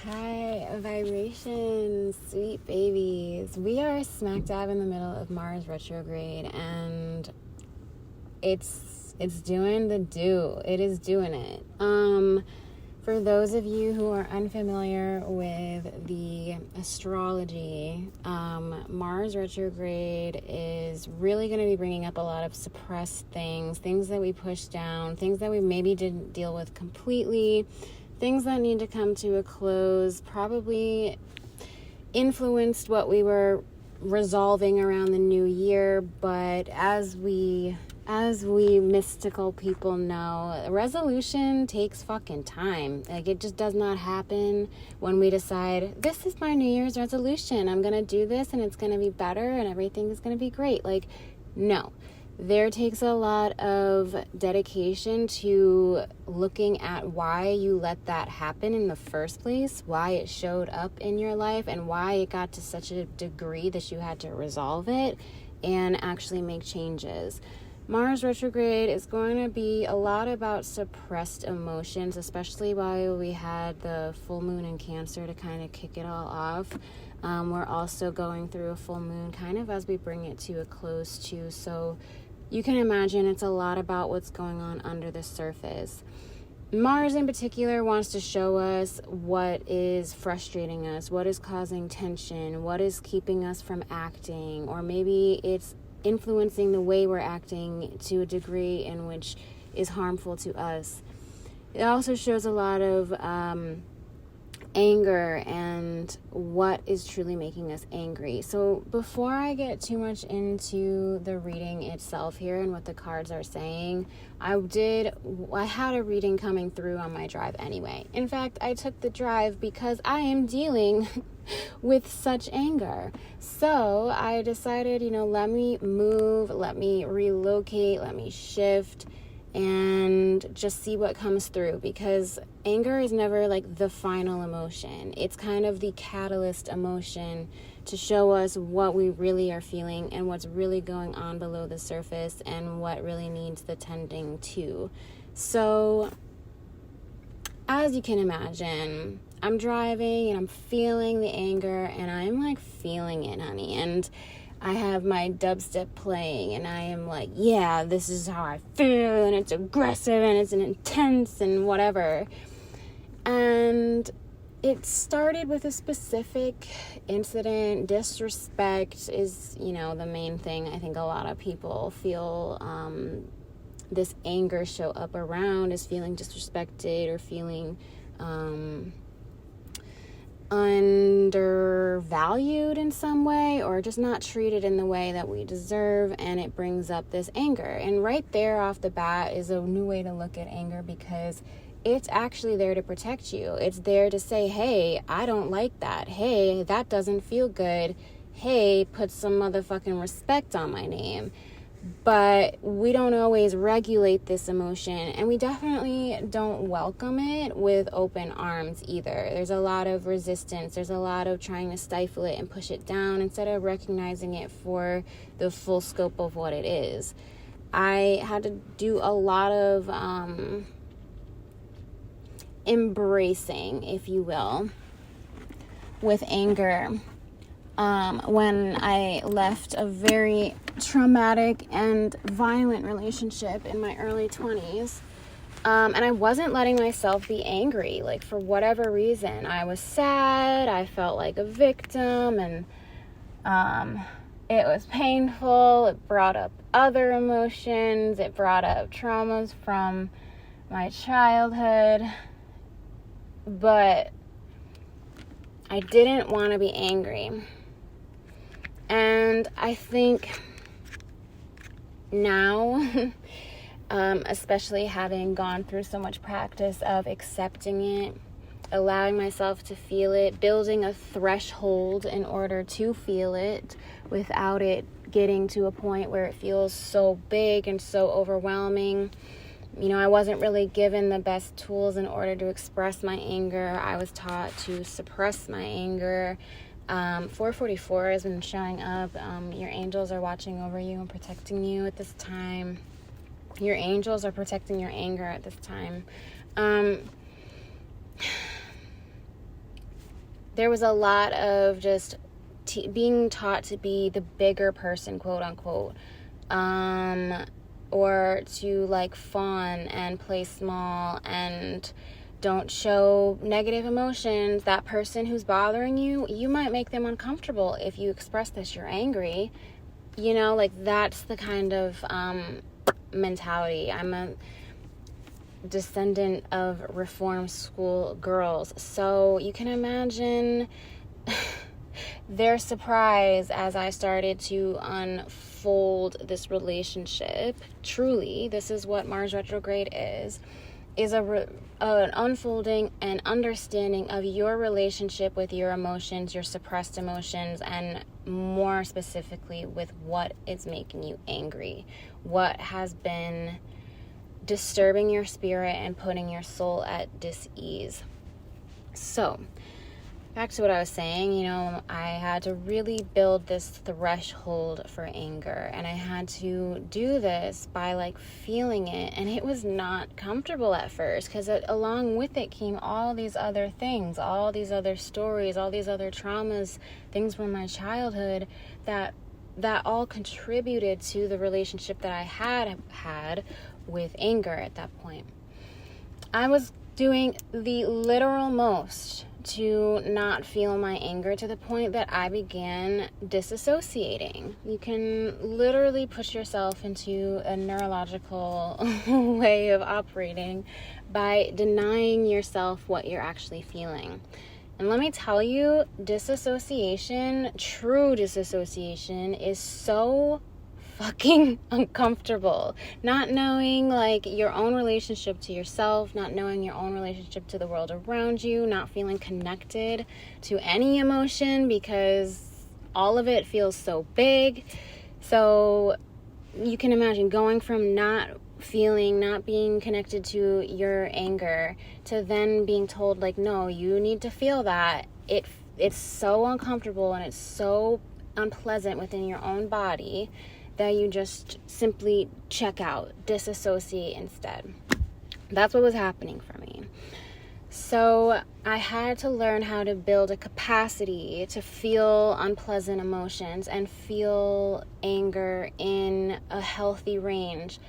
High vibrations, sweet babies. We are smack dab in the middle of Mars retrograde, and it's doing the do. It is doing it. For those of you who are unfamiliar with the astrology, Mars retrograde is really going to be bringing up a lot of suppressed things that we pushed down, things that we maybe didn't deal with completely, things that need to come to a close, probably influenced what we were resolving around the new year. But as we mystical people know, resolution takes fucking time. Like, it just does not happen when we decide, this is my New Year's resolution, I'm gonna do this and it's gonna be better and everything is gonna be great. Like, no. There takes a lot of dedication to looking at why you let that happen in the first place, why it showed up in your life, and why it got to such a degree that you had to resolve it and actually make changes. Mars retrograde is going to be a lot about suppressed emotions, especially while we had the full moon in Cancer to kind of kick it all off. We're also going through a full moon kind of as we bring it to a close too. So you can imagine it's a lot about what's going on under the surface. Mars in particular wants to show us what is frustrating us, what is causing tension, what is keeping us from acting, or maybe it's influencing the way we're acting to a degree in which is harmful to us. It also shows a lot of anger and what is truly making us angry. So before I get too much into the reading itself here and what the cards are saying, I had a reading coming through on my drive anyway. In fact, I took the drive because I am dealing with such anger. So I decided, let me move, let me relocate, let me shift, and just see what comes through, because anger is never like the final emotion. It's kind of the catalyst emotion to show us what we really are feeling and what's really going on below the surface and what really needs the tending to. So as you can imagine, I'm driving and I'm feeling the anger, and I'm like feeling it, honey. And I have my dubstep playing, and I am like, yeah, this is how I feel, and it's aggressive, and it's intense, and whatever. And it started with a specific incident. Disrespect is, the main thing I think a lot of people feel this anger show up around, is feeling disrespected or feeling undervalued in some way, or just not treated in the way that we deserve, and it brings up this anger. And right there off the bat is a new way to look at anger, because it's actually there to protect you. It's there to say, hey, I don't like that. Hey, that doesn't feel good. Hey, put some motherfucking respect on my name. But we don't always regulate this emotion, and we definitely don't welcome it with open arms either. There's a lot of resistance. There's a lot of trying to stifle it and push it down instead of recognizing it for the full scope of what it is. I had to do a lot of embracing, if you will, with anger when I left a very traumatic and violent relationship in my early 20s. And I wasn't letting myself be angry, like, for whatever reason. I was sad, I felt like a victim, and it was painful. It brought up other emotions. It brought up traumas from my childhood. But I didn't want to be angry. And I think now, especially having gone through so much practice of accepting it, allowing myself to feel it, building a threshold in order to feel it without it getting to a point where it feels so big and so overwhelming. I wasn't really given the best tools in order to express my anger. I was taught to suppress my anger. 444 has been showing up. Your angels are watching over you and protecting you at this time. Your angels are protecting your anger at this time. there was a lot of just being taught to be the bigger person, quote unquote, or to like fawn and play small and don't show negative emotions. That person who's bothering you, you might make them uncomfortable if you express this. You're angry, like that's the kind of mentality. I'm a descendant of reform school girls, so you can imagine their surprise as I started to unfold this relationship. Truly, this is what Mars retrograde is an unfolding and understanding of your relationship with your emotions, your suppressed emotions, and more specifically with what is making you angry, what has been disturbing your spirit and putting your soul at dis-ease. So, back to what I was saying, I had to really build this threshold for anger, and I had to do this by like feeling it, and it was not comfortable at first because along with it came all these other things, all these other stories, all these other traumas, things from my childhood that all contributed to the relationship that I had with anger at that point. I was doing the literal most to not feel my anger to the point that I began disassociating. You can literally push yourself into a neurological way of operating by denying yourself what you're actually feeling. And let me tell you, disassociation, true disassociation, is so fucking uncomfortable. Not knowing like your own relationship to yourself, not knowing your own relationship to the world around you, not feeling connected to any emotion because all of it feels so big. So you can imagine going from not being connected to your anger to then being told like, no, you need to feel that. It's so uncomfortable and it's so unpleasant within your own body that you just simply check out, disassociate instead. That's what was happening for me. So I had to learn how to build a capacity to feel unpleasant emotions and feel anger in a healthy range.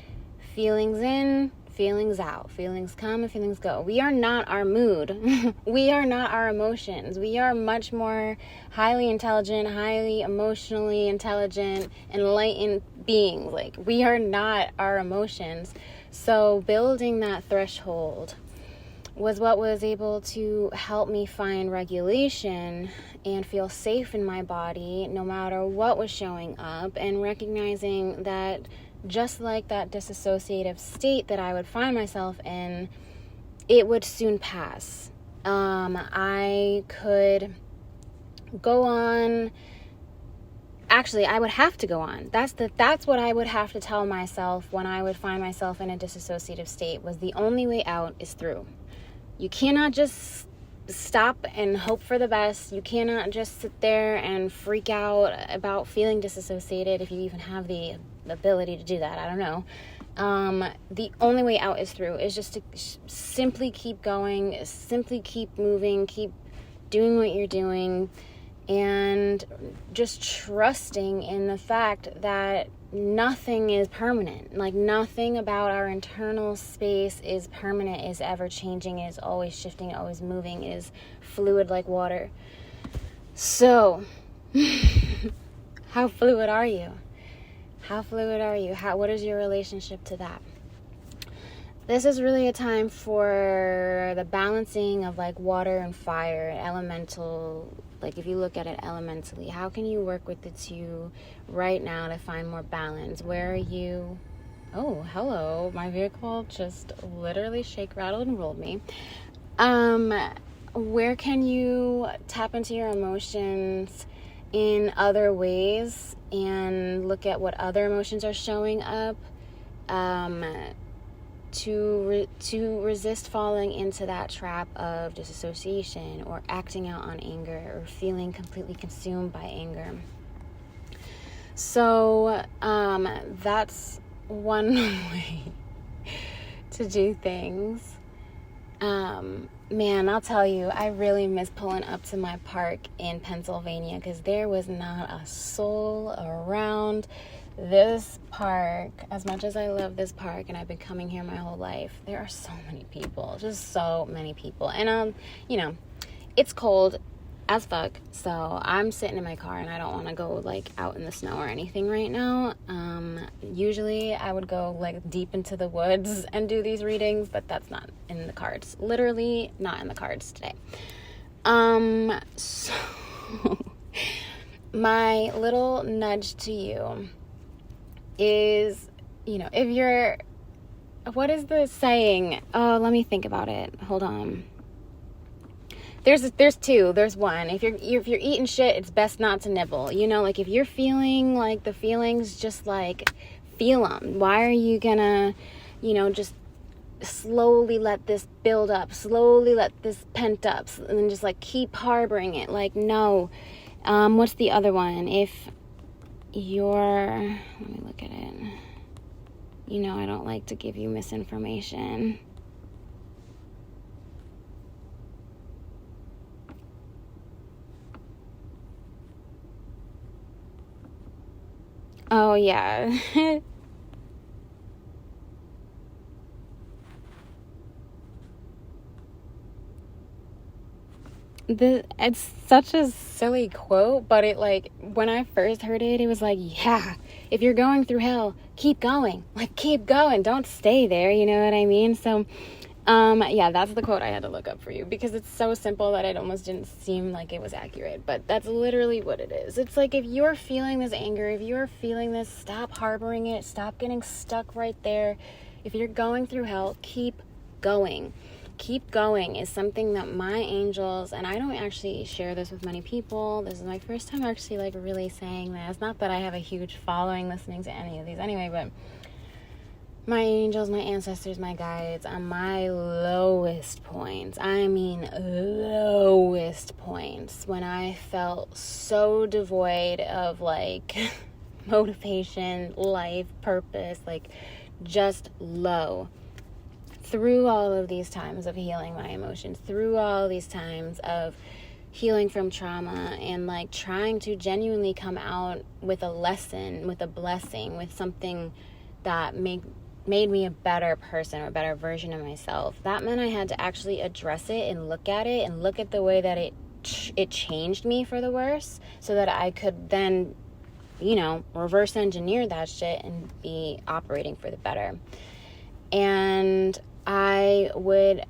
Feelings in, feelings out. Feelings come and feelings go. We are not our mood. We are not our emotions. We are much more highly intelligent, highly emotionally intelligent, enlightened beings. Like, we are not our emotions. So building that threshold was what was able to help me find regulation and feel safe in my body no matter what was showing up, and recognizing that just like that disassociative state that I would find myself in, it would soon pass. I could go on. Actually, I would have to go on. That's what I would have to tell myself when I would find myself in a disassociative state, was the only way out is through. You cannot just stop and hope for the best. You cannot just sit there and freak out about feeling disassociated, if you even have the ability to do that. I don't know. The only way out is through. Is just to simply keep going, simply keep moving, keep doing what you're doing, and just trusting in the fact that nothing is permanent. Like, nothing about our internal space is permanent, is ever changing, is always shifting, always moving, is fluid like water. So, how fluid are you? How fluid are you? What is your relationship to that? This is really a time for the balancing of like water and fire, elemental. Like, if you look at it elementally, how can you work with the two right now to find more balance? Where are you? Oh, hello. My vehicle just literally shake, rattled, and rolled me. Where can you tap into your emotions in other ways and look at what other emotions are showing up, to resist falling into that trap of disassociation or acting out on anger or feeling completely consumed by anger. So that's one way to do things. man, I'll tell you, I really miss pulling up to my park in Pennsylvania because there was not a soul around this park. As much as I love this park and I've been coming here my whole life, there are so many people, just so many people. And, you know, it's cold as fuck, so I'm sitting in my car and I don't want to go like out in the snow or anything right now. Usually I would go like deep into the woods and do these readings, but that's not in the cards. Literally not in the cards today. So my little nudge to you is, you know, if you're, what is the saying? Oh, let me think about it. Hold on. There's two. There's one. If you're eating shit, it's best not to nibble. You know, like if you're feeling like the feelings, just like feel them. Why are you gonna, you know, just slowly let this build up, slowly let this pent up, and then just like keep harboring it? Like, no. What's the other one? If you're, let me look at it. You know, I don't like to give you misinformation. Oh, yeah. It's such a silly quote, but it, like, when I first heard it, it was like, yeah, if you're going through hell, keep going. Like, keep going. Don't stay there, you know what I mean? So, yeah, that's the quote I had to look up for you because it's so simple that it almost didn't seem like it was accurate, but that's literally what it is. It's like if you're feeling this anger, if you're feeling this, stop harboring it, stop getting stuck right there. If you're going through hell, keep going. Keep going is something that my angels, and I don't actually share this with many people. This is my first time actually like really saying this. Not that I have a huge following listening to any of these anyway, but my angels, my ancestors, my guides, on my lowest points, I mean lowest points, when I felt so devoid of like motivation, life, purpose, like just low. Through all of these times of healing my emotions, through all these times of healing from trauma and like trying to genuinely come out with a lesson, with a blessing, with something that made me a better person or a better version of myself. That meant I had to actually address it and look at it and look at the way that it changed me for the worse, so that I could then, you know, reverse engineer that shit and be operating for the better. And I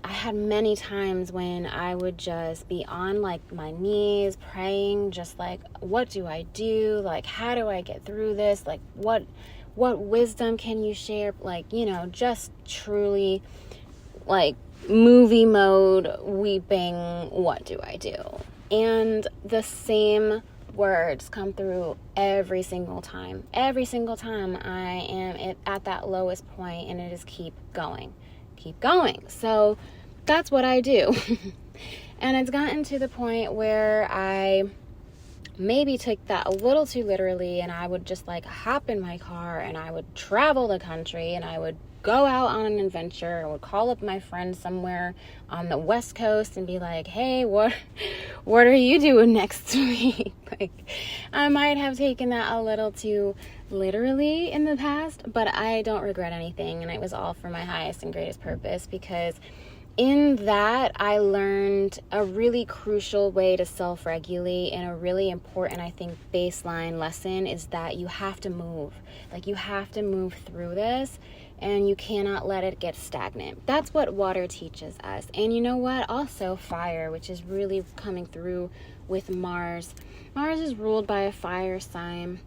had many times when I would just be on like my knees praying, just like, what do I do? Like, how do I get through this? Like, what wisdom can you share? Like, you know, just truly like movie mode, weeping, what do I do? And the same words come through every single time. Every single time I am at that lowest point, and it is keep going. Keep going. So that's what I do. And it's gotten to the point where I maybe took that a little too literally, and I would just like hop in my car and I would travel the country and I would go out on an adventure. I would call up my friend somewhere on the West Coast and be like, hey, what are you doing next week? Like, I might have taken that a little too literally in the past, but I don't regret anything, and it was all for my highest and greatest purpose, because in that I learned a really crucial way to self-regulate, and a really important, I think, baseline lesson is that you have to move. Like, you have to move through this, and you cannot let it get stagnant. That's what water teaches us. And you know what? Also fire, which is really coming through with Mars. Mars is ruled by a fire sign.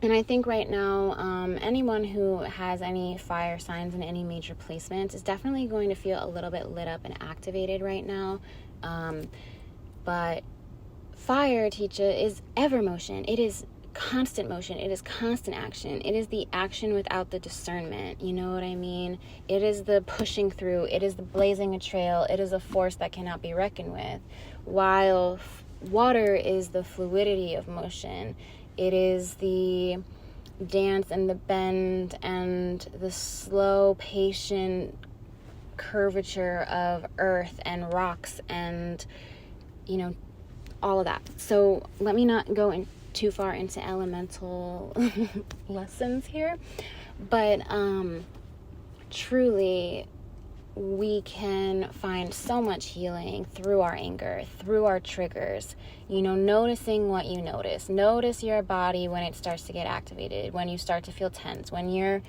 And I think right now, anyone who has any fire signs in any major placements is definitely going to feel a little bit lit up and activated right now. But fire, teacher, is ever motion. It is constant motion. It is constant action. It is the action without the discernment. You know what I mean? It is the pushing through. It is the blazing a trail. It is a force that cannot be reckoned with. While water is the fluidity of motion. It is the dance and the bend and the slow, patient curvature of earth and rocks and, you know, all of that. So let me not go in too far into elemental lessons here, but truly we can find so much healing through our anger, through our triggers, you know, noticing what you notice. Notice your body when it starts to get activated, when you start to feel tense, when your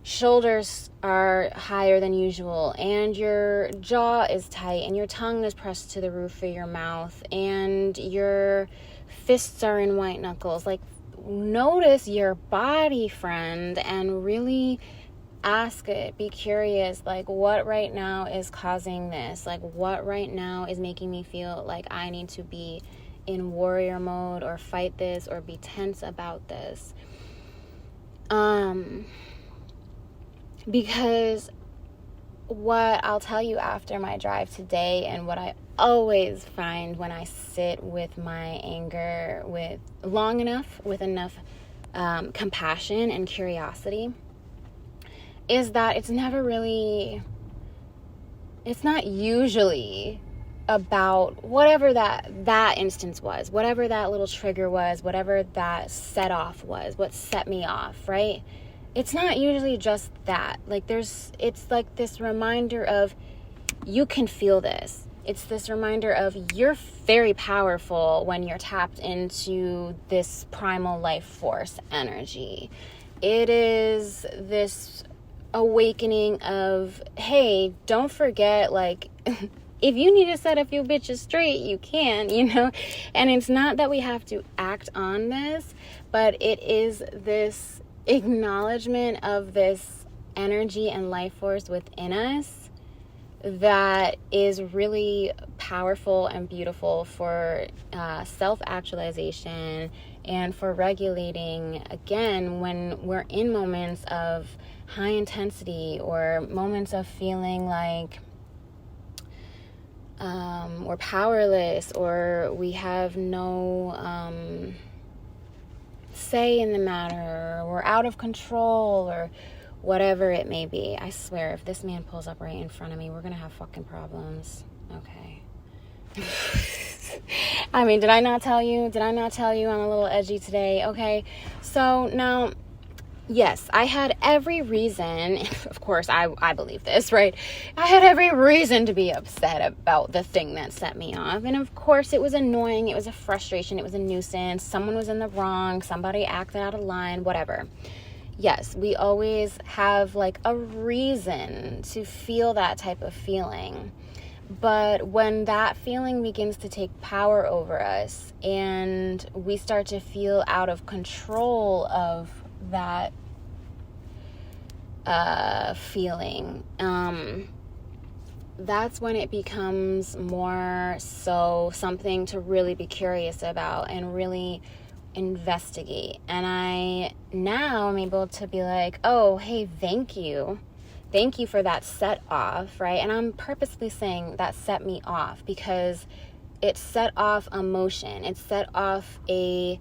shoulders are higher than usual and your jaw is tight and your tongue is pressed to the roof of your mouth and your fists are in white knuckles. Like, notice your body, friend, and really ask it, be curious, like, what right now is causing this? Like, what right now is making me feel like I need to be in warrior mode or fight this or be tense about this? Because what I'll tell you after my drive today, and what I always find when I sit with my anger with long enough, with enough compassion and curiosity, is that it's not usually about whatever that instance was, whatever that little trigger was, whatever that set off was, what set me off, right? It's not usually just that. Like, it's like this reminder of, you can feel this. It's this reminder of, you're very powerful when you're tapped into this primal life force energy. It is this awakening of, hey, don't forget, like, if you need to set a few bitches straight, you can, you know? And it's not that we have to act on this, but it is this acknowledgement of this energy and life force within us that is really powerful and beautiful for self-actualization and for regulating, again, when we're in moments of high intensity or moments of feeling like we're powerless or we have no say in the matter, or we're out of control, or whatever it may be. I swear, if this man pulls up right in front of me, we're gonna have fucking problems. Okay. I mean, did I not tell you? I'm a little edgy today? Okay. So now, yes, I had every reason, of course, I believe this, right? I had every reason to be upset about the thing that set me off. And of course, it was annoying. It was a frustration. It was a nuisance. Someone was in the wrong. Somebody acted out of line, whatever. Yes, we always have like a reason to feel that type of feeling. But when that feeling begins to take power over us and we start to feel out of control of that feeling, that's when it becomes more so something to really be curious about and really investigate. And I now am able to be like, oh, hey, thank you for that set off, right? And I'm purposely saying that set me off because it set off emotion. It set off a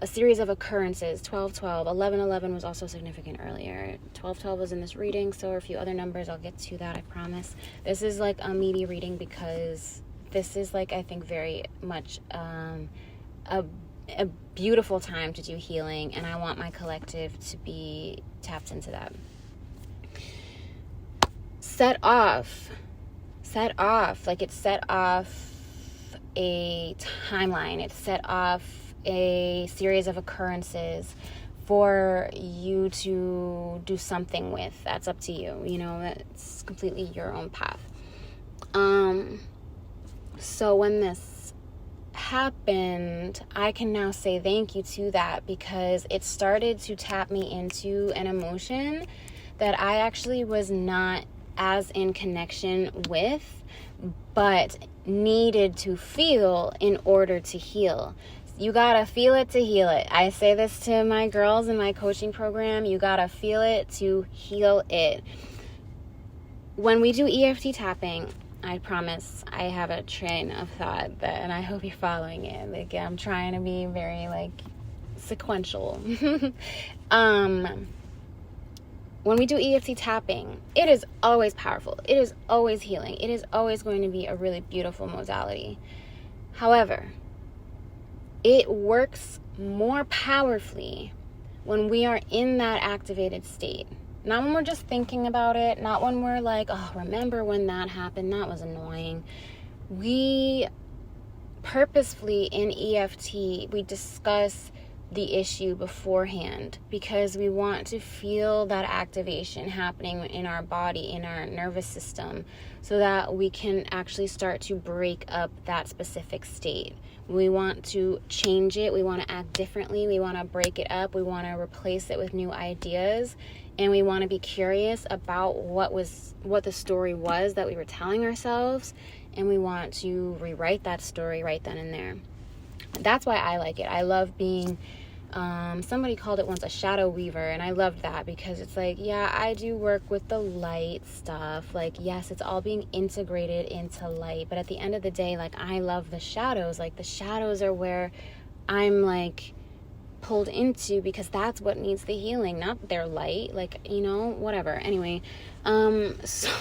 series of occurrences. 12-12, 11-11 was also significant earlier. 12-12 was in this reading, so are a few other numbers. I'll get to that, I promise. This is like a meaty reading because this is like, I think, very much a beautiful time to do healing, and I want my collective to be tapped into that. Set off, like it set off a timeline. It set off a series of occurrences for you to do something with. That's up to you. You know, that's completely your own path. So when this happened, I can now say thank you to that because it started to tap me into an emotion that I actually was not as in connection with, but needed to feel in order to heal. You gotta feel it to heal it. I say this to my girls in my coaching program. You gotta feel it to heal it. When we do EFT tapping, I promise I have a train of thought and I hope you're following it. Like, I'm trying to be very like sequential. when we do EFT tapping, it is always powerful. It is always healing. It is always going to be a really beautiful modality. However, it works more powerfully when we are in that activated state. Not when we're just thinking about it. Not when we're like, oh, remember when that happened? That was annoying. We purposefully in EFT, we discuss the issue beforehand because we want to feel that activation happening in our body, in our nervous system, so that we can actually start to break up that specific state. We want to change it. We want to act differently. We want to break it up. We want to replace it with new ideas. And we want to be curious about what the story was that we were telling ourselves. And we want to rewrite that story right then and there. That's why I like it. I love being, somebody called it once a shadow weaver, and I loved that because it's like, yeah, I do work with the light stuff. Like, yes, it's all being integrated into light, but at the end of the day, like, I love the shadows. Like, the shadows are where I'm like pulled into because that's what needs the healing, not their light. Like, you know, whatever. Anyway, so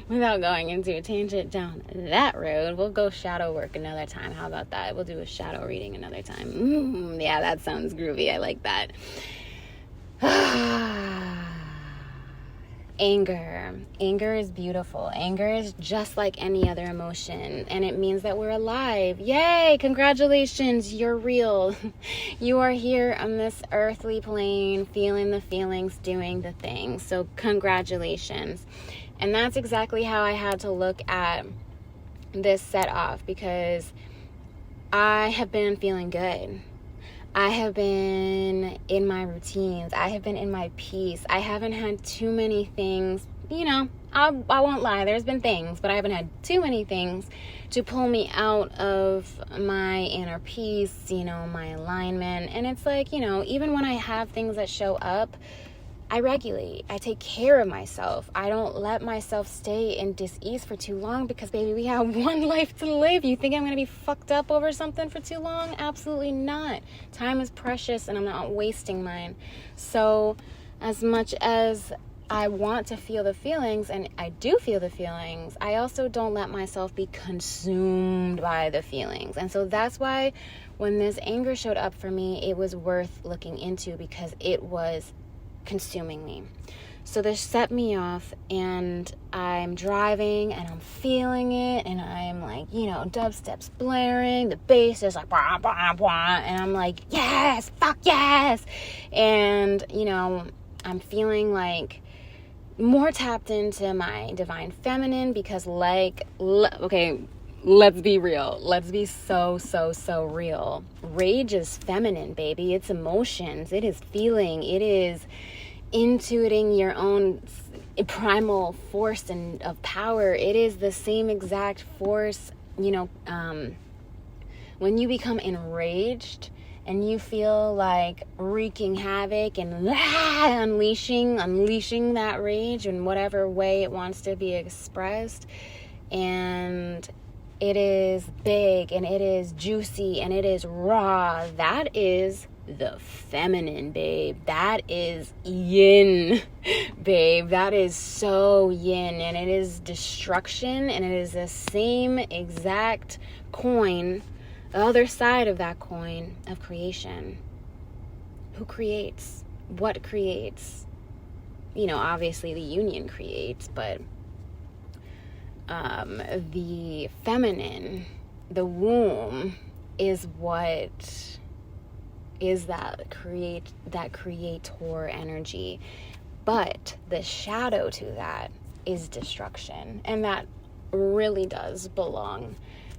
without going into a tangent down that road, we'll go shadow work another time. How about that? We'll do a shadow reading another time. Yeah, that sounds groovy. I like that. Anger is beautiful. Anger is just like any other emotion, and it means that we're alive. Yay! Congratulations, you're real. You are here on this earthly plane, feeling the feelings, doing the things. So congratulations. And that's exactly how I had to look at this set off, because I have been feeling good. I have been in my routines. I have been in my peace. I haven't had too many things, you know, I won't lie, there's been things, but I haven't had too many things to pull me out of my inner peace, you know, my alignment. And it's like, you know, even when I have things that show up, I regulate. I take care of myself. I don't let myself stay in dis-ease for too long because, baby, we have one life to live. You think I'm going to be fucked up over something for too long? Absolutely not. Time is precious and I'm not wasting mine. So as much as I want to feel the feelings, and I do feel the feelings, I also don't let myself be consumed by the feelings. And so that's why when this anger showed up for me, it was worth looking into because it was consuming me. So this set me off, and I'm driving and I'm feeling it, and I'm like, you know, dubstep's blaring, the bass is like blah, blah, blah, and I'm like, yes, fuck yes. And you know, I'm feeling like more tapped into my divine feminine because okay, let's be real. Let's be so real. Rage is feminine, baby. It's emotions. It is feeling. It is intuiting your own primal force and of power. It is the same exact force, you know, when you become enraged and you feel like wreaking havoc and unleashing that rage in whatever way it wants to be expressed. And it is big and it is juicy and it is raw. That is the feminine, babe. That is yin, babe. That is so yin, and it is destruction, and it is the same exact coin, the other side of that coin of creation. Who creates? What creates? You know, obviously the union creates, but the feminine, the womb, is what is that creator energy. But the shadow to that is destruction, and that really does belong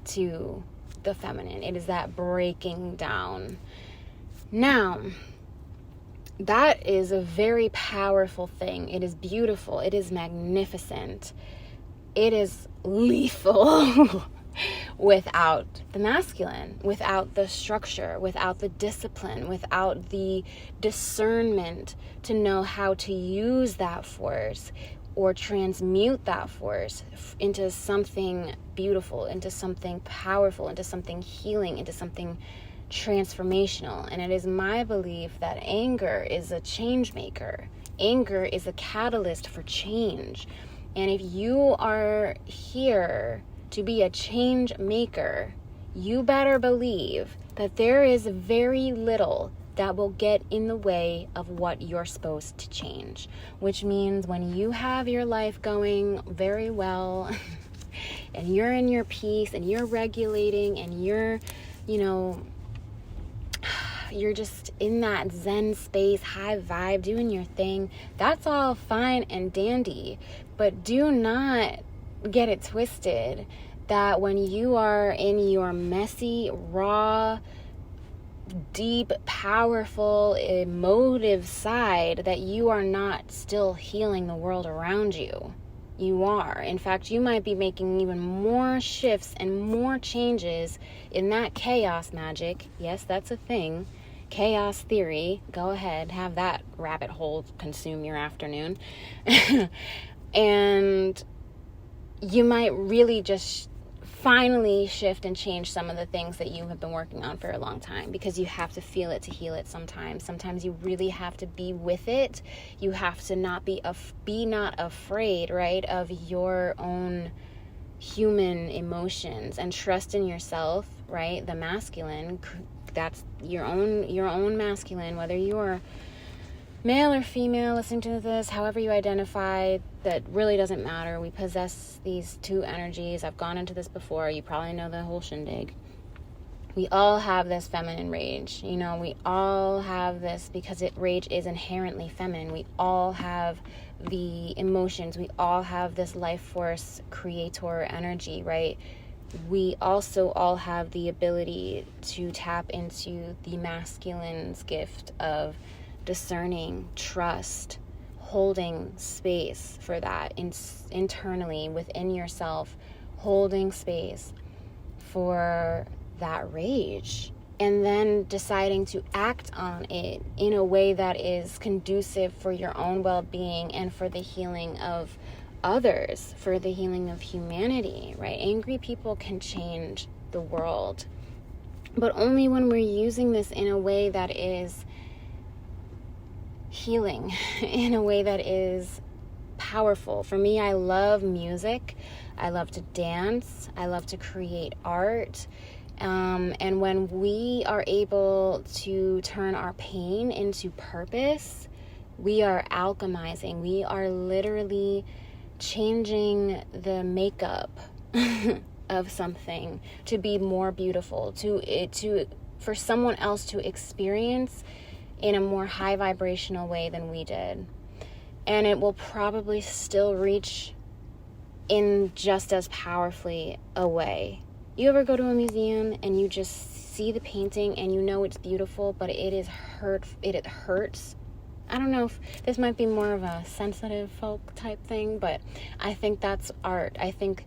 to the feminine. It is that breaking down. Now, that is a very powerful thing. It is beautiful. It is magnificent. It is lethal. Without the masculine, without the structure, without the discipline, without the discernment to know how to use that force or transmute that force into something beautiful, into something powerful, into something healing, into something transformational. And it is my belief that anger is a change maker. Anger is a catalyst for change. And if you are here to be a change maker, you better believe that there is very little that will get in the way of what you're supposed to change. Which means when you have your life going very well and you're in your peace and you're regulating and you're, you're just in that Zen space, high vibe, doing your thing, that's all fine and dandy. But do not get it twisted that when you are in your messy, raw, deep, powerful, emotive side, that you are not still healing the world around you. You are. In fact, you might be making even more shifts and more changes in that chaos magic. Yes, that's a thing. Chaos theory. Go ahead, have that rabbit hole consume your afternoon. And you might really just finally shift and change some of the things that you have been working on for a long time, because you have to feel it to heal it sometimes. Sometimes you really have to be with it. You have to not be not afraid, right, of your own human emotions, and trust in yourself, right? The masculine, that's your own masculine, whether you're male or female listening to this, however you identify, that really doesn't matter. We possess these two energies. I've gone into this before. You probably know the whole shindig. We all have this feminine rage. We all have this because rage is inherently feminine. We all have the emotions. We all have this life force creator energy, right? We also all have the ability to tap into the masculine's gift of discerning, trust, holding space for that internally within yourself, holding space for that rage, and then deciding to act on it in a way that is conducive for your own well-being and for the healing of others, for the healing of humanity, right? Angry people can change the world, but only when we're using this in a way that is healing, in a way that is powerful. For me, I love music. I love to dance. I love to create art. And when we are able to turn our pain into purpose, we are alchemizing. We are literally changing the makeup of something to be more beautiful, for someone else to experience in a more high vibrational way than we did. And it will probably still reach in just as powerfully a way. You ever go to a museum and you just see the painting and you know it's beautiful, but it hurts? I don't know if this might be more of a sensitive folk type thing, but I think that's art. I think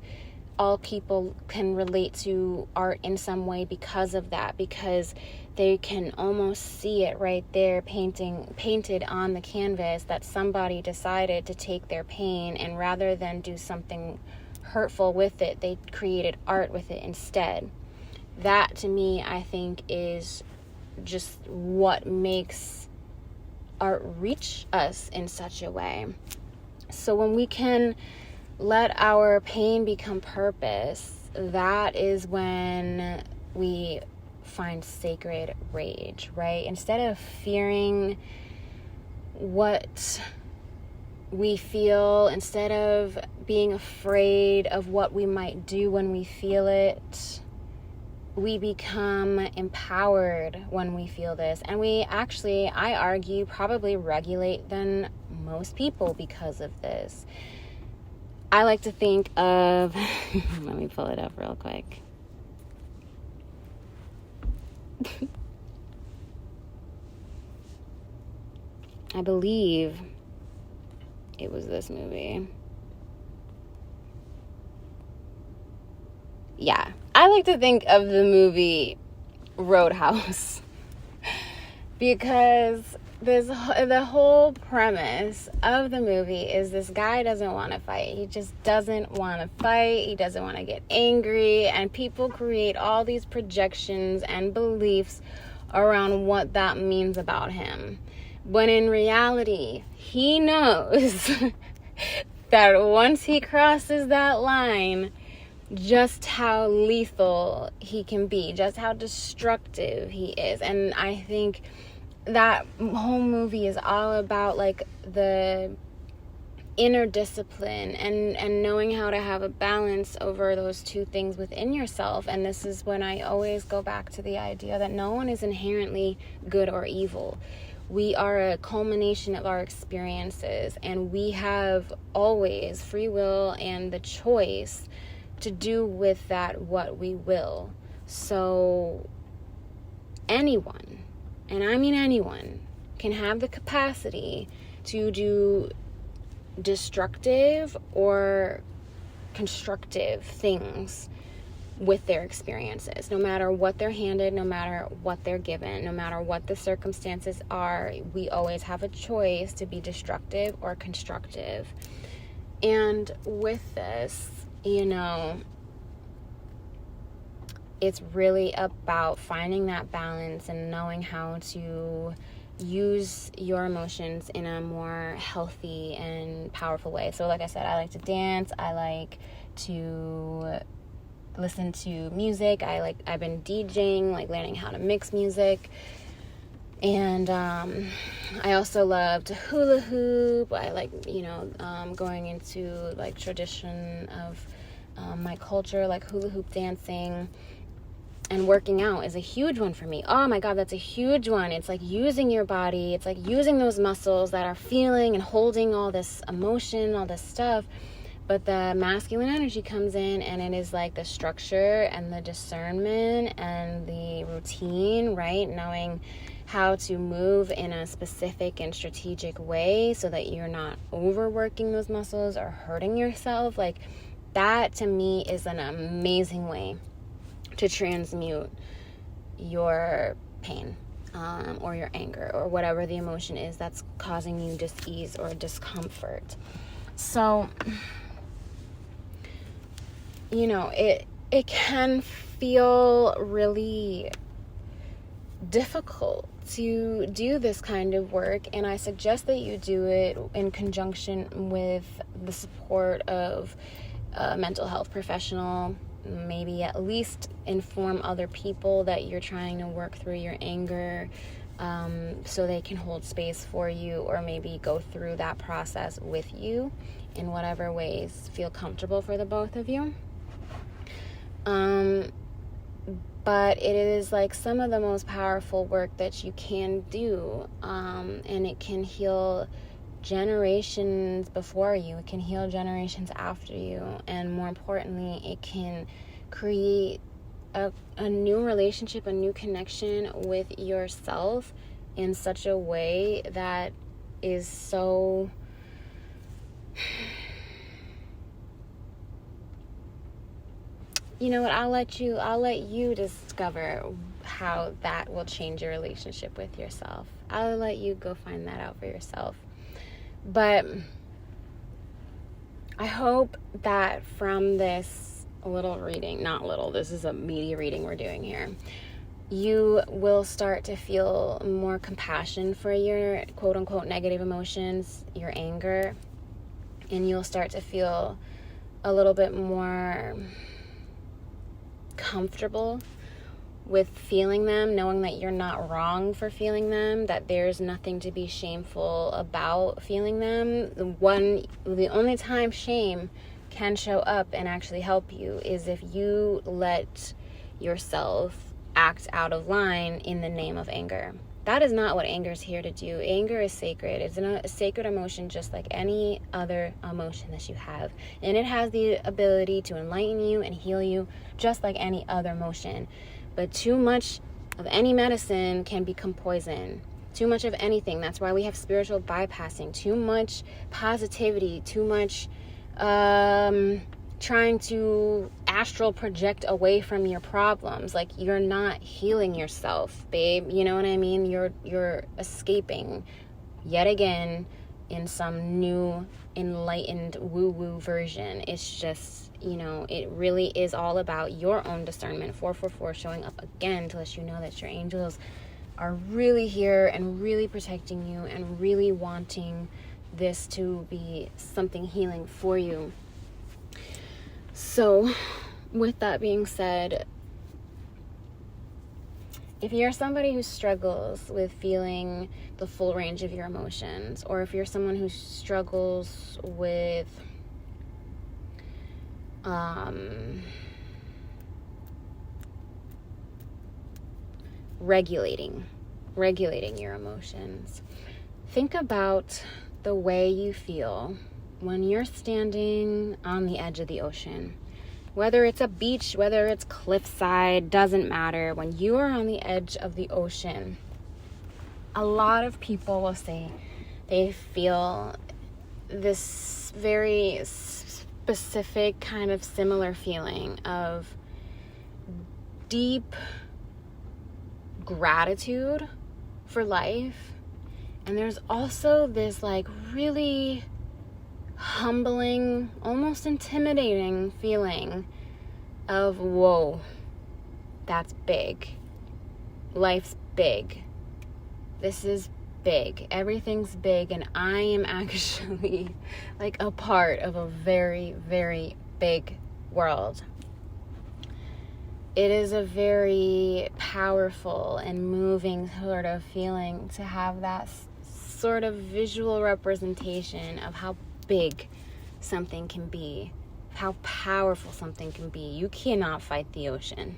all people can relate to art in some way because of that, because they can almost see it right there painted on the canvas, that somebody decided to take their pain, and rather than do something hurtful with it, they created art with it instead. That, to me, I think is just what makes art reach us in such a way. So when we can let our pain become purpose, that is when we find sacred rage, right? Instead of fearing what we feel, instead of being afraid of what we might do when we feel it, we become empowered when we feel this. And we actually, I argue, probably regulate than most people because of this. I like to think of, let me pull it up real quick. I believe it was this movie. Yeah, I like to think of the movie Roadhouse because the whole premise of the movie is this guy doesn't want to fight. He just doesn't want to fight. He doesn't want to get angry, and people create all these projections and beliefs around what that means about him. When in reality, he knows that once he crosses that line, just how lethal he can be, just how destructive he is. And I think that whole movie is all about like the inner discipline and knowing how to have a balance over those two things within yourself. And this is when I always go back to the idea that no one is inherently good or evil. We are a culmination of our experiences, and we have always free will and the choice to do with that what we will. So anyone, and I mean anyone, can have the capacity to do destructive or constructive things with their experiences, no matter what they're handed, no matter what they're given, no matter what the circumstances are. We always have a choice to be destructive or constructive. And with this, it's really about finding that balance and knowing how to use your emotions in a more healthy and powerful way. So like I said, I like to dance. I like to listen to music. I've been DJing, like learning how to mix music. And I also love to hula hoop. I like, going into like tradition of my culture, like hula hoop dancing. And working out is a huge one for me. Oh my God, that's a huge one. It's like using your body. It's like using those muscles that are feeling and holding all this emotion, all this stuff. But the masculine energy comes in, and it is like the structure and the discernment and the routine, right? Knowing how to move in a specific and strategic way so that you're not overworking those muscles or hurting yourself. Like that to me is an amazing way to transmute your pain or your anger or whatever the emotion is that's causing you dis-ease or discomfort. So, it can feel really difficult to do this kind of work, and I suggest that you do it in conjunction with the support of a mental health professional. Maybe at least inform other people that you're trying to work through your anger, so they can hold space for you, or maybe go through that process with you in whatever ways feel comfortable for the both of you. But it is like some of the most powerful work that you can do, and it can heal generations before you. It can heal generations after you, and more importantly, it can create a new relationship, a new connection with yourself in such a way that is so I'll let you discover how that will change your relationship with yourself. I'll let you go find that out for yourself. But I hope that from this little reading, not little, this is a meaty reading we're doing here, you will start to feel more compassion for your quote-unquote negative emotions, your anger, and you'll start to feel a little bit more comfortable with feeling them, knowing that you're not wrong for feeling them, that there's nothing to be shameful about feeling them. The only time shame can show up and actually help you is if you let yourself act out of line in the name of anger. That is not what anger is here to do. Anger is sacred. It's a sacred emotion just like any other emotion that you have. And it has the ability to enlighten you and heal you just like any other emotion. But too much of any medicine can become poison. Too much of anything. That's why we have spiritual bypassing. Too much positivity. Too much trying to astral project away from your problems. Like, you're not healing yourself, babe. You know what I mean? You're escaping yet again in some new enlightened woo-woo version. It's just, it really is all about your own discernment. 444 showing up again to let you know that your angels are really here and really protecting you and really wanting this to be something healing for you. So, with that being said, if you're somebody who struggles with feeling the full range of your emotions, or if you're someone who struggles with regulating your emotions, think about the way you feel when you're standing on the edge of the ocean. Whether it's a beach, whether it's cliffside, doesn't matter. When you are on the edge of the ocean, a lot of people will say they feel this very specific kind of similar feeling of deep gratitude for life. And there's also this like really humbling, almost intimidating feeling of, whoa, that's big. Life's big. This is big. Everything's big, and I am actually like a part of a very, very big world. It is a very powerful and moving sort of feeling to have that sort of visual representation of how big something can be, how powerful something can be. You cannot fight the ocean.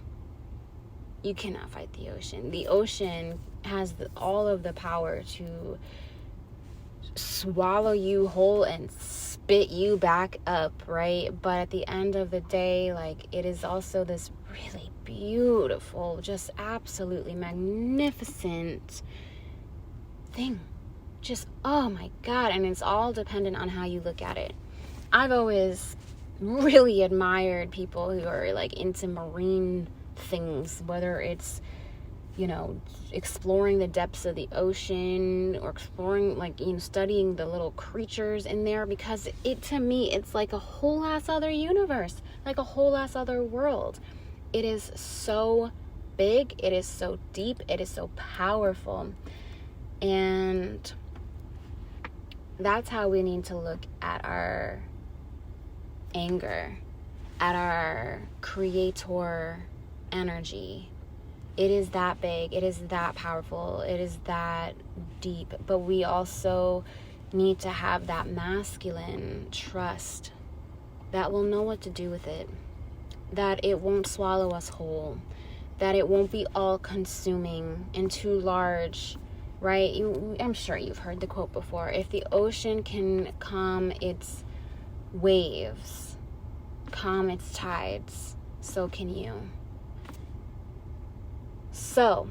You cannot fight the ocean. The ocean has all of the power to swallow you whole and spit you back up, right? But at the end of the day, like, it is also this really beautiful, just absolutely magnificent thing. Just, oh my God. And it's all dependent on how you look at it. I've always really admired people who are like into marine things, whether it's, exploring the depths of the ocean or exploring, like, studying the little creatures in there, because to me, it's like a whole ass other universe, like a whole ass other world. It is so big. It is so deep. It is so powerful. And that's how we need to look at our anger, at our creator energy. It is that big. It is that powerful. It is that deep. But we also need to have that masculine trust that we'll know what to do with it, that it won't swallow us whole, that it won't be all consuming and too large. Right? I'm sure you've heard the quote before. If the ocean can calm its waves, calm its tides, so can you. So,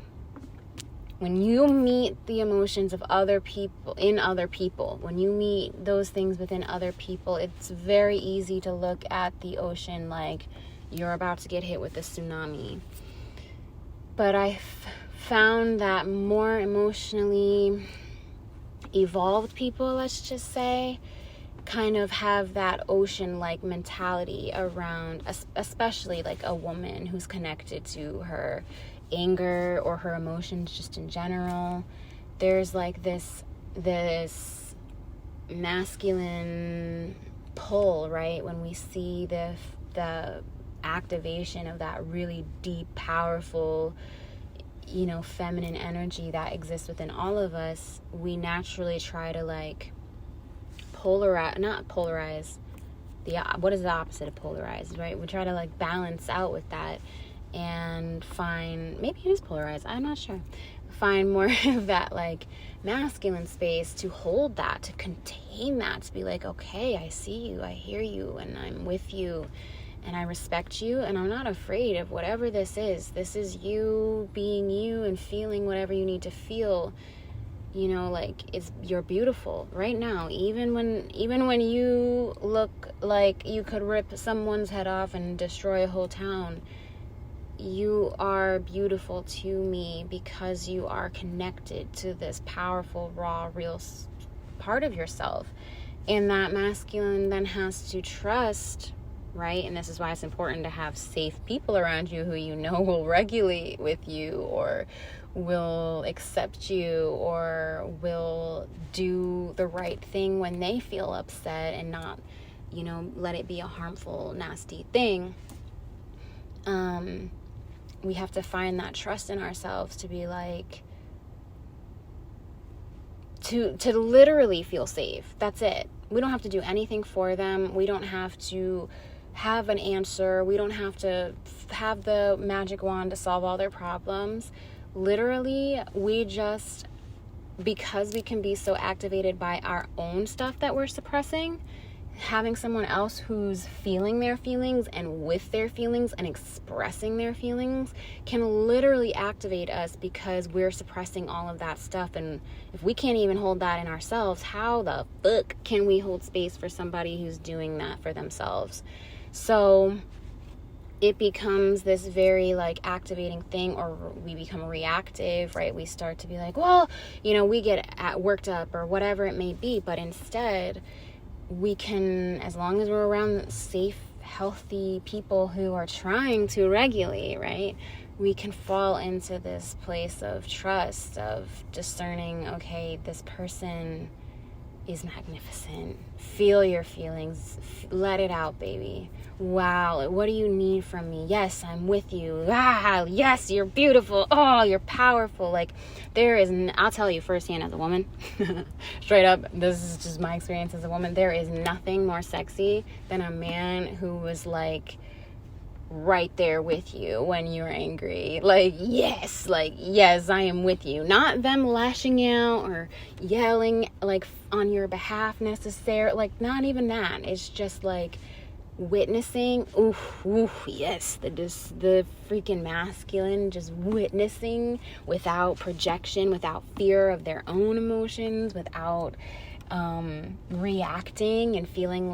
when you meet the emotions of other people, when you meet those things within other people, it's very easy to look at the ocean like you're about to get hit with a tsunami. But I've found that more emotionally evolved people, let's just say, kind of have that ocean-like mentality around, especially like a woman who's connected to her anger or her emotions just in general. There's like this masculine pull, right? When we see the activation of that really deep, powerful, feminine energy that exists within all of us, we naturally try to like not polarize. What is the opposite of polarize, right? We try to like balance out with that and find, maybe it is polarized, I'm not sure, find more of that like masculine space to hold that, to contain that, to be like, okay, I see you, I hear you, and I'm with you, and I respect you, and I'm not afraid of whatever this is. This is you being you and feeling whatever you need to feel. you're beautiful right now. Even when you look like you could rip someone's head off and destroy a whole town, you are beautiful to me because you are connected to this powerful, raw, real part of yourself. And that masculine then has to trust, right? And this is why it's important to have safe people around you who will regulate with you, or will accept you, or will do the right thing when they feel upset, and not, let it be a harmful, nasty thing. We have to find that trust in ourselves to be like, to literally feel safe. That's it. We don't have to do anything for them. We don't have to have an answer. We don't have to have the magic wand to solve all their problems. Literally, because we can be so activated by our own stuff that we're suppressing, having someone else who's feeling their feelings and with their feelings and expressing their feelings can literally activate us, because we're suppressing all of that stuff. And if we can't even hold that in ourselves, how the fuck can we hold space for somebody who's doing that for themselves? So it becomes this very activating thing, or we become reactive, right? We start to be like, well, we get worked up or whatever it may be. But instead, we can, as long as we're around safe, healthy people who are trying to regulate, right? We can fall into this place of trust, of discerning, okay, this person is magnificent. Feel your feelings. Let it out, baby. Wow, what do you need from me? Yes, I'm with you. Ah, yes, you're beautiful. Oh, you're powerful. I'll tell you firsthand as a woman, straight up, this is just my experience as a woman, there is nothing more sexy than a man who was right there with you when you're angry. Yes, I am with you. Not them lashing out or yelling on your behalf necessarily. Not even that. It's just witnessing. Yes, the freaking masculine just witnessing without projection, without fear of their own emotions, without reacting and feeling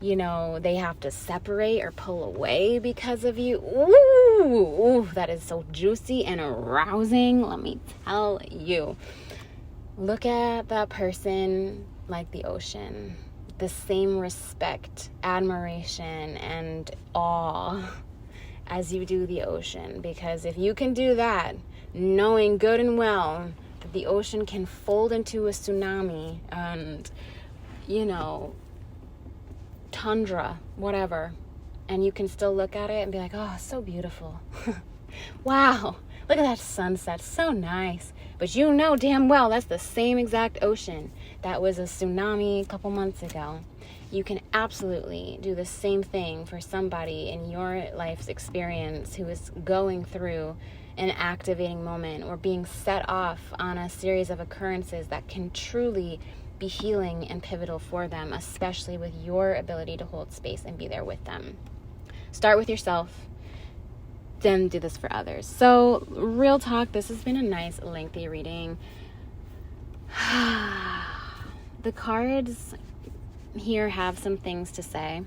they have to separate or pull away because of you. Ooh, that is so juicy and arousing, let me tell you. Look at that person like the ocean. The same respect, admiration, and awe as you do the ocean. Because if you can do that, knowing good and well that the ocean can fold into a tsunami and, tundra, whatever, and you can still look at it and be like, oh, so beautiful. Wow, look at that sunset, so nice. But damn well that's the same exact ocean that was a tsunami a couple months ago. You can absolutely do the same thing for somebody in your life's experience who is going through an activating moment or being set off on a series of occurrences that can truly be healing and pivotal for them, especially with your ability to hold space and be there with them. Start with yourself, then do this for others. So, real talk, this has been a nice, lengthy reading. The cards here have some things to say.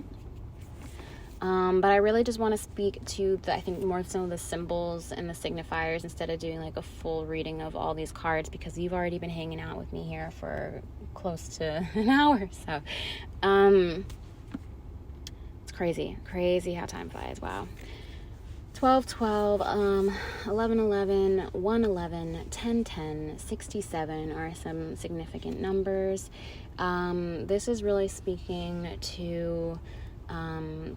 But I really just want to speak to I think more some of the symbols and the signifiers instead of doing a full reading of all these cards, because you've already been hanging out with me here for close to an hour. So, it's crazy how time flies. Wow. 12, 12, 11, 11, 1, 11, 10, 10, 67 are some significant numbers. This is really speaking to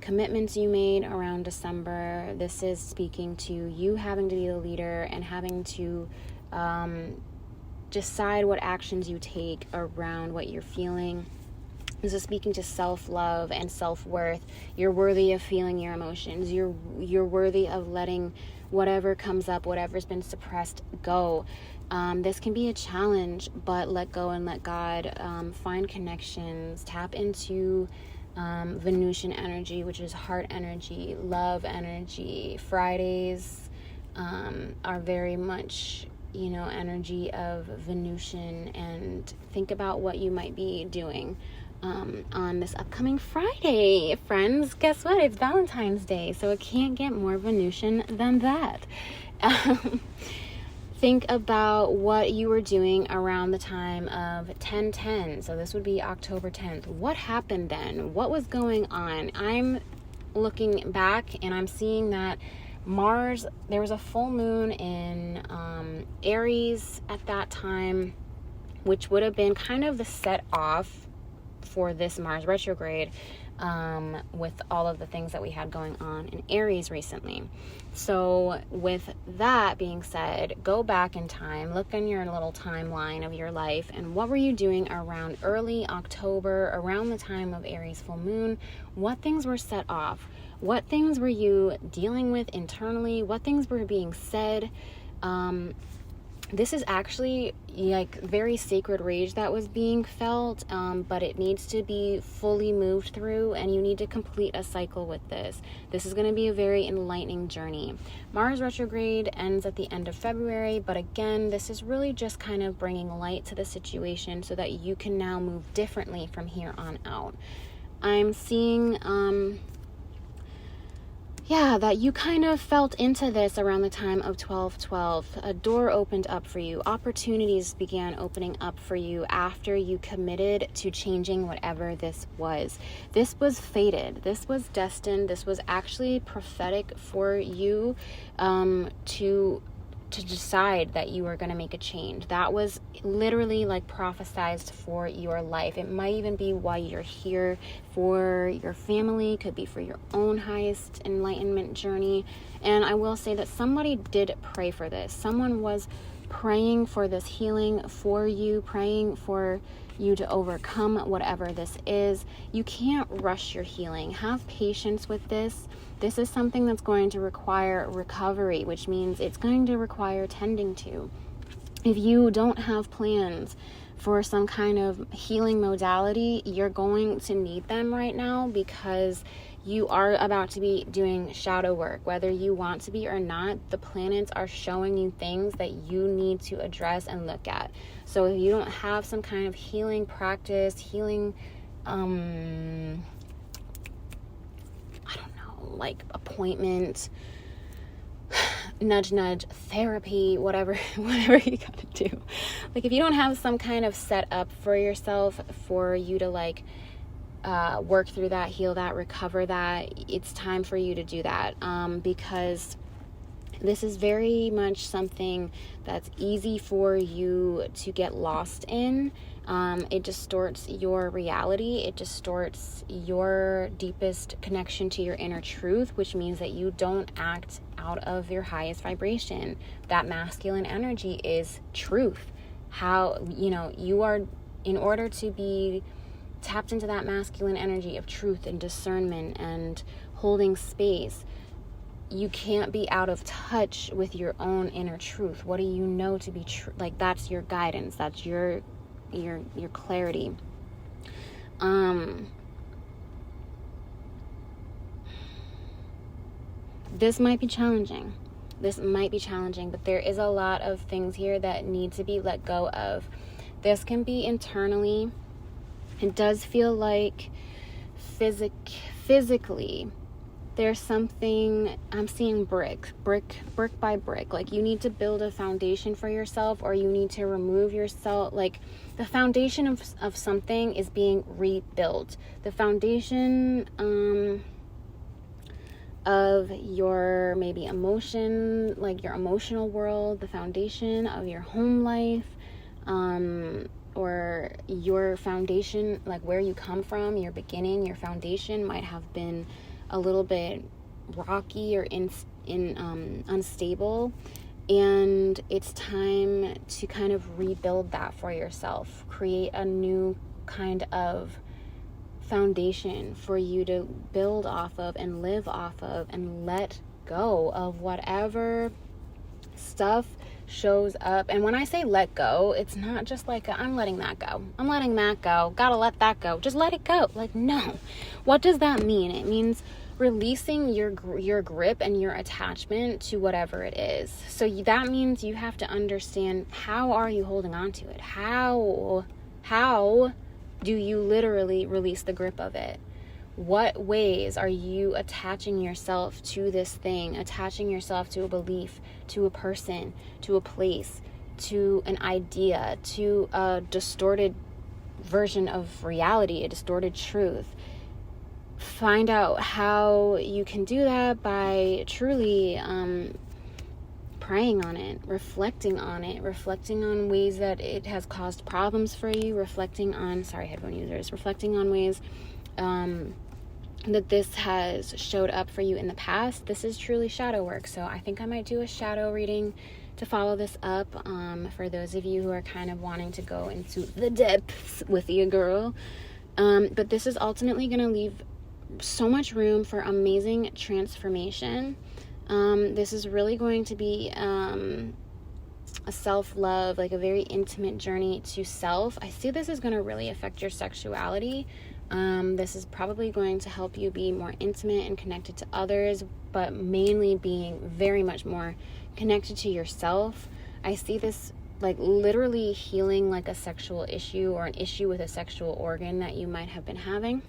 commitments you made around December. This is speaking to you having to be the leader and having to decide what actions you take around what you're feeling. This is speaking to self-love and self-worth. You're worthy of feeling your emotions. You're worthy of letting whatever comes up, whatever's been suppressed, go. This can be a challenge, but let go and let God. Find connections. Tap into Venusian energy, which is heart energy, love energy. Fridays are very much energy of Venusian, and think about what you might be doing on this upcoming Friday. Friends, guess what? It's Valentine's Day, so it can't get more Venusian than that. Think about what you were doing around the time of 10/10. So this would be October 10th. What happened then? What was going on? I'm looking back and I'm seeing that Mars, there was a full moon in Aries at that time, which would have been kind of the set off for this Mars retrograde, with all of the things that we had going on in Aries recently. So with that being said, go back in time, look in your little timeline of your life, and what were you doing around early October, around the time of Aries full moon? What things were set off? What things were you dealing with internally? What things were being said? This is actually like very sacred rage that was being felt, but it needs to be fully moved through, and you need to complete a cycle with this. This is going to be a very enlightening journey. Mars retrograde ends at the end of February, but again, this is really just kind of bringing light to the situation so that you can now move differently from here on out. I'm seeing that you kind of felt into this around the time of 12/12. A door opened up for you. Opportunities began opening up for you after you committed to changing whatever this was. This was fated. This was destined. This was actually prophetic for you to decide that you were going to make a change. That was literally like prophesized for your life. It might even be why you're here, for your family, could be for your own highest enlightenment journey. And I will say that somebody did pray for this. Someone was praying for this healing for you, praying for you to overcome whatever this is. You can't rush your healing. Have patience with this. This is something that's going to require recovery, which means it's going to require tending to. If you don't have plans for some kind of healing modality, you're going to need them right now, because you are about to be doing shadow work. Whether you want to be or not, the planets are showing you things that you need to address and look at. So if you don't have some kind of healing practice, healing, like appointment, nudge therapy, whatever you gotta do, like if you don't have some kind of set up for yourself for you to like work through that, heal that, recover that, it's time for you to do that, because this is very much something that's easy for you to get lost in. It distorts your reality. It distorts your deepest connection to your inner truth, which means that you don't act out of your highest vibration. That masculine energy is truth. How, you are, in order to be tapped into that masculine energy of truth and discernment and holding space, you can't be out of touch with your own inner truth. What do you know to be true? Like, that's your guidance. That's your clarity. This might be challenging. But there is a lot of things here that need to be let go of. This can be internally. It does feel like physically there's something, I'm seeing brick by brick. Like, you need to build a foundation for yourself, or you need to remove yourself. Like, the foundation of something is being rebuilt. The foundation of your maybe emotion, like your emotional world, the foundation of your home life, or your foundation, like where you come from, your beginning, your foundation might have been a little bit rocky or unstable, and it's time to kind of rebuild that for yourself. Create a new kind of foundation for you to build off of and live off of, and let go of whatever stuff shows up. And when I say let go, it's not just like I'm letting that go, gotta let that go, just let it go. Like, no. What does that mean? It means releasing your grip and your attachment to whatever it is. So that means you have to understand, how are you holding on to it? How do you literally release the grip of it? What ways are you attaching yourself to this thing, attaching yourself to a belief, to a person, to a place, to an idea, to a distorted version of reality, a distorted truth? Find out how you can do that by truly praying on it, reflecting on ways that it has caused problems for you, reflecting on ways that this has showed up for you in the past. This is truly shadow work, so I think I might do a shadow reading to follow this up, for those of you who are kind of wanting to go into the depths with your girl. But this is ultimately going to leave so much room for amazing transformation. This is really going to be a self-love, like a very intimate journey to self. I see this is going to really affect your sexuality. This is probably going to help you be more intimate and connected to others, but mainly being very much more connected to yourself. I see this like literally healing like a sexual issue or an issue with a sexual organ that you might have been having.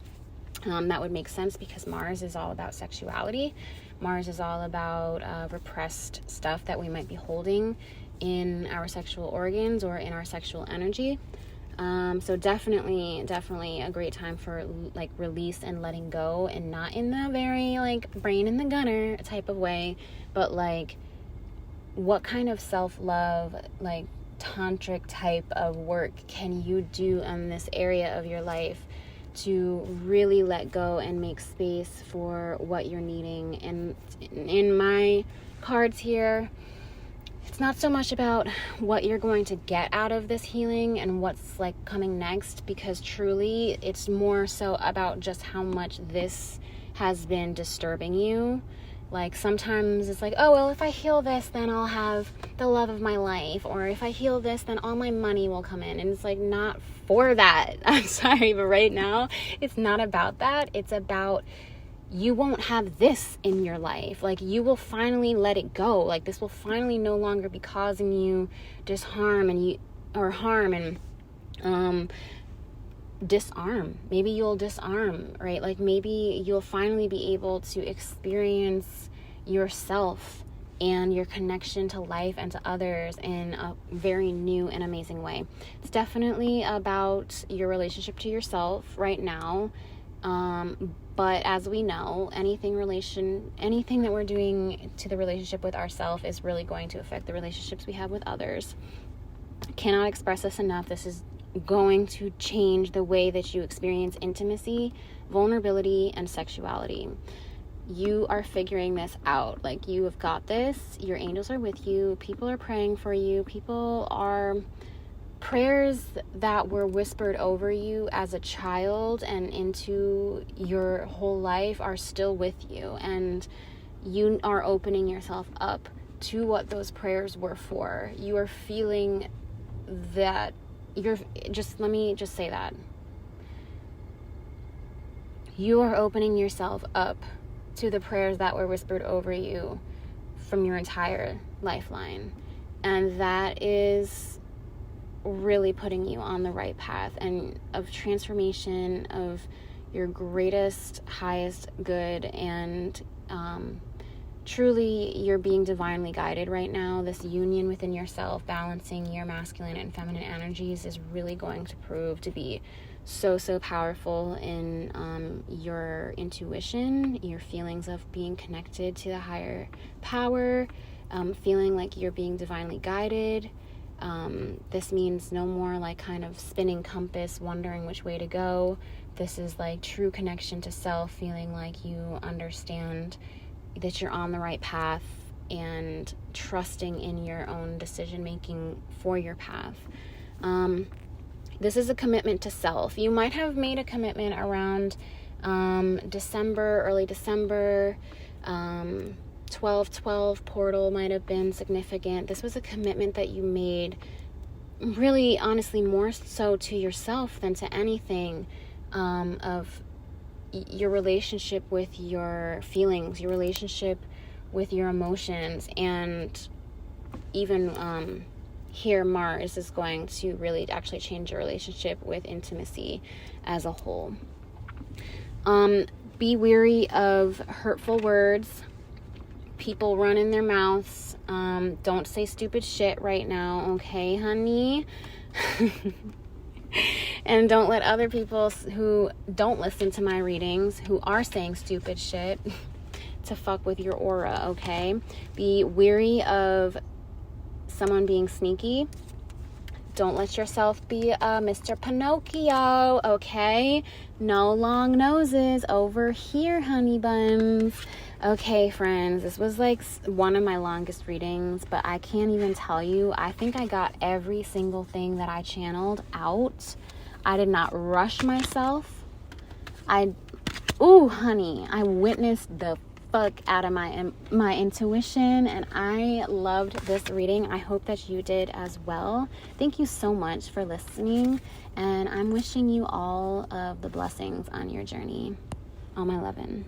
That would make sense because Mars is all about sexuality. Mars is all about repressed stuff that we might be holding in our sexual organs or in our sexual energy. So definitely a great time for like release and letting go, and not in the very like brain in the gunner type of way, but like what kind of self-love, like tantric type of work can you do in this area of your life to really let go and make space for what you're needing. And in my cards here, it's not so much about what you're going to get out of this healing and what's like coming next, because truly it's more so about just how much this has been disturbing you. Like sometimes it's like, oh, well, if I heal this, then I'll have the love of my life. Or if I heal this, then all my money will come in. And it's like, not for that. I'm sorry, but right now it's not about that. It's about, you won't have this in your life. Like you will finally let it go. Like this will finally no longer be causing you harm and disarm. Maybe you'll disarm, right? Like maybe you'll finally be able to experience yourself and your connection to life and to others in a very new and amazing way. It's definitely about your relationship to yourself right now. But as we know, anything that we're doing to the relationship with ourselves is really going to affect the relationships we have with others. Cannot express this enough. This is going to change the way that you experience intimacy, vulnerability, and sexuality. You are figuring this out. Like, you have got this. Your angels are with you. People are praying for you. Prayers that were whispered over you as a child and into your whole life are still with you, and you are opening yourself up to what those prayers were for. You are feeling that let me just say that. You are opening yourself up to the prayers that were whispered over you from your entire lifeline. And that is really putting you on the right path and of transformation, of your greatest, highest good, and truly you're being divinely guided right now. This union within yourself, balancing your masculine and feminine energies, is really going to prove to be so powerful in your intuition, your feelings of being connected to the higher power, feeling like you're being divinely guided. This means no more like kind of spinning compass, wondering which way to go. This is like true connection to self, feeling like you understand that you're on the right path and trusting in your own decision making for your path. This is a commitment to self. You might have made a commitment around December, early December. 12/12 portal might have been significant. This was a commitment that you made, really honestly more so to yourself than to anything, of your relationship with your feelings, your relationship with your emotions, and even here Mars is going to really actually change your relationship with intimacy as a whole. Be wary of hurtful words, people running their mouths. Don't say stupid shit right now, okay, honey? And don't let other people who don't listen to my readings, who are saying stupid shit, to fuck with your aura, okay? Be wary of someone being sneaky. Don't let yourself be Mr. Pinocchio, okay? No long noses over here, honey buns. Okay, friends, this was like one of my longest readings, but I can't even tell you. I think I got every single thing that I channeled out. I did not rush myself. Honey, I witnessed the fuck out of my intuition, and I loved this reading. I hope that you did as well. Thank you so much for listening, and I'm wishing you all of the blessings on your journey. All my lovin'.